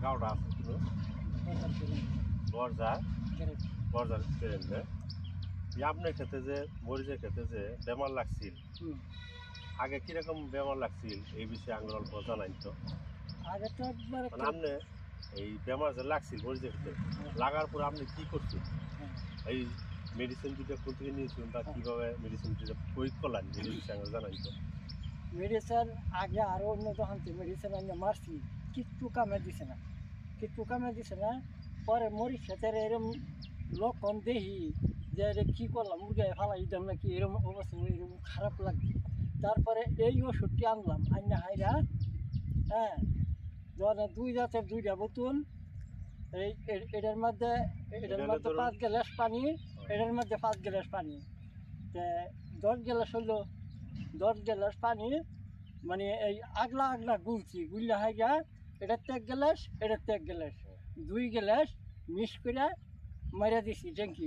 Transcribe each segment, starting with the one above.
গাওটা আছে কিন্তু বর্জার বর্জার ট্রেনে আপনার ক্ষেত্রে যে মরিচের ক্ষেত্রে যে বেমার লাগছিল আগে কিরকম বেমার লাগছিল এই বিষয়ে আঙ্গুর অল্প জানাই তো আগে তো একবার মানে আপনি এই বেমার যে লাগছিল মরিচের ক্ষেত্রে লাগার পর আপনি কি করছেন এই মেডিসিন দুটো কোথা থেকে নিয়েছিলেন বা কীভাবে মেডিসিন দুটো প্রয়োগ করলেন এই বিষয়ে আঙ্গুর জানাই তো মেডিসিন আগে আরও উন্নত হানছে মেডিসিন আমি মারছি কিচ্ছু কামে দিছে না কিচ্ছু কামে দিছে না পরে মরিচ খেতের এরম লক্ষণ দেখি যে এটা কী করলাম মুরগায় ফালাই দিতাম নাকি এরকম অবস্থা এরকম খারাপ লাগছে তারপরে এই ওষুধটি আনলাম আইনা হাইরা হ্যাঁ ধরেন 2 জাতের 2টা বোতল এই এটার মধ্যে 5 গ্লাস পানি এটার মধ্যে 5 গ্লাস পানি 10 গ্লাস হলো 10 গ্লাস পানি মানে এই আগলা আগলা গুলছি গুললে হয় গা এটার 1 গ্লাস এটার 1 গ্লাস 2 গ্লাস মিক্স করে মারিয়া দিছি ট্যাঙ্কি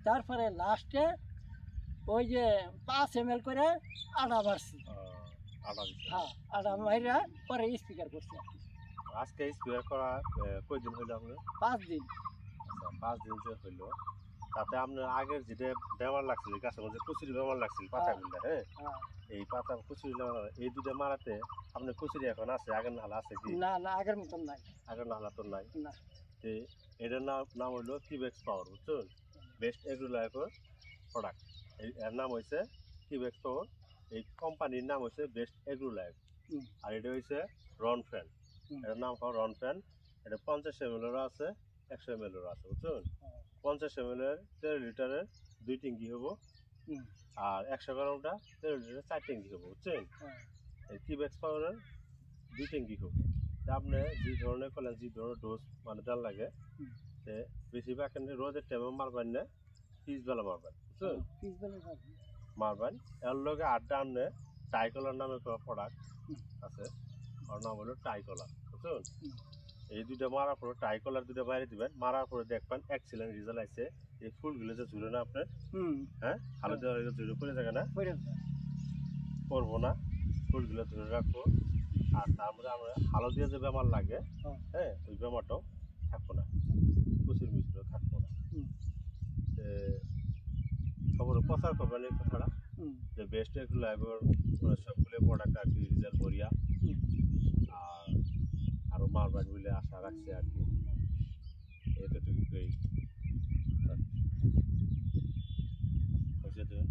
তারপরে লাস্টে ওই যে 5 ml করে আটা মারছি হ্যাঁ আটা মারিয়া পরে স্পিকার করছি আজকে স্প্রে করা কয়দিন হইলো আপনার 5 দিন আচ্ছা 5 দিন যে হইলো তাতে আপনার আগের যেটা বেমার লাগছিল গাছের মধ্যে কুচুরি বেমার লাগছিল পাতাগুলো হ্যাঁ এই পাতা কুচুরি এই দুটো মারাতে আপনার কুচুরি এখন আছে আগের নাহলা আছে কি না না আগের মতন নাই আগের নাহলা তো নাই না তো এটার নাম হইলো কিবেক্স পাওয়ার বুঝছেন বেস্ট এগ্রোলাইফের প্রোডাক্ট এর নাম হয়েছে কিবেক্স পাওয়ার এই কোম্পানির নাম হচ্ছে বেস্ট এগ্রোলাইফ আর এটা হচ্ছে রনফ্যান এটার নাম হলো রনফ্যান এটা 50 ml আছে 100 ml আছে বুঝছেন 50 ml 13 লিটারের 2 ট্যাঙ্কি হবো আর 100 গ্রামটা 13 লিটারের 4 ট্যাঙ্কি হবো বুঝছেন এই কিবেক্স পাওয়ারের 2 ট্যাঙ্কি হবো আপনি যে ধরনের করলেন যে ধরনের ডোজ মানে দেওয়ার লাগে বেশিরভাগ রোদের টাইমে মারবেন না পিসবেলা মারবেন বুঝছেন মারবেন এর লগে আড্ডা আনলে টাইকলার নামে প্রোডাক্ট আছে ওর নাম হলো টাইকলার বুঝছেন এই দুইটা মারার পরে টাইকলার দুটো বাইরে দিবেন মারার পরে দেখবেন এক্সিলেন্ট রেজাল্ট আছে এই ফুলগুলো যে ঝুলে না আপনার হ্যাঁ ভালো ঝুলে পড়ে থাকে না করবো না ফুলগুলো ধরে রাখবো আর তারপরে আমরা হালো দিয়ে যে বেমার লাগে হ্যাঁ ওই বেমারটাও থাকবো না প্রচুর মিশ্র থাকবো না খবর প্রচার করবেন এই কথাটা যে বেস্ট একটু লাইভের সবগুলো প্রোডাক্ট আর কি রেজাল্ট করিয়া আর আরও মারবেন বলে আশা রাখছি আর কি এতটুকুই হয়েছে তো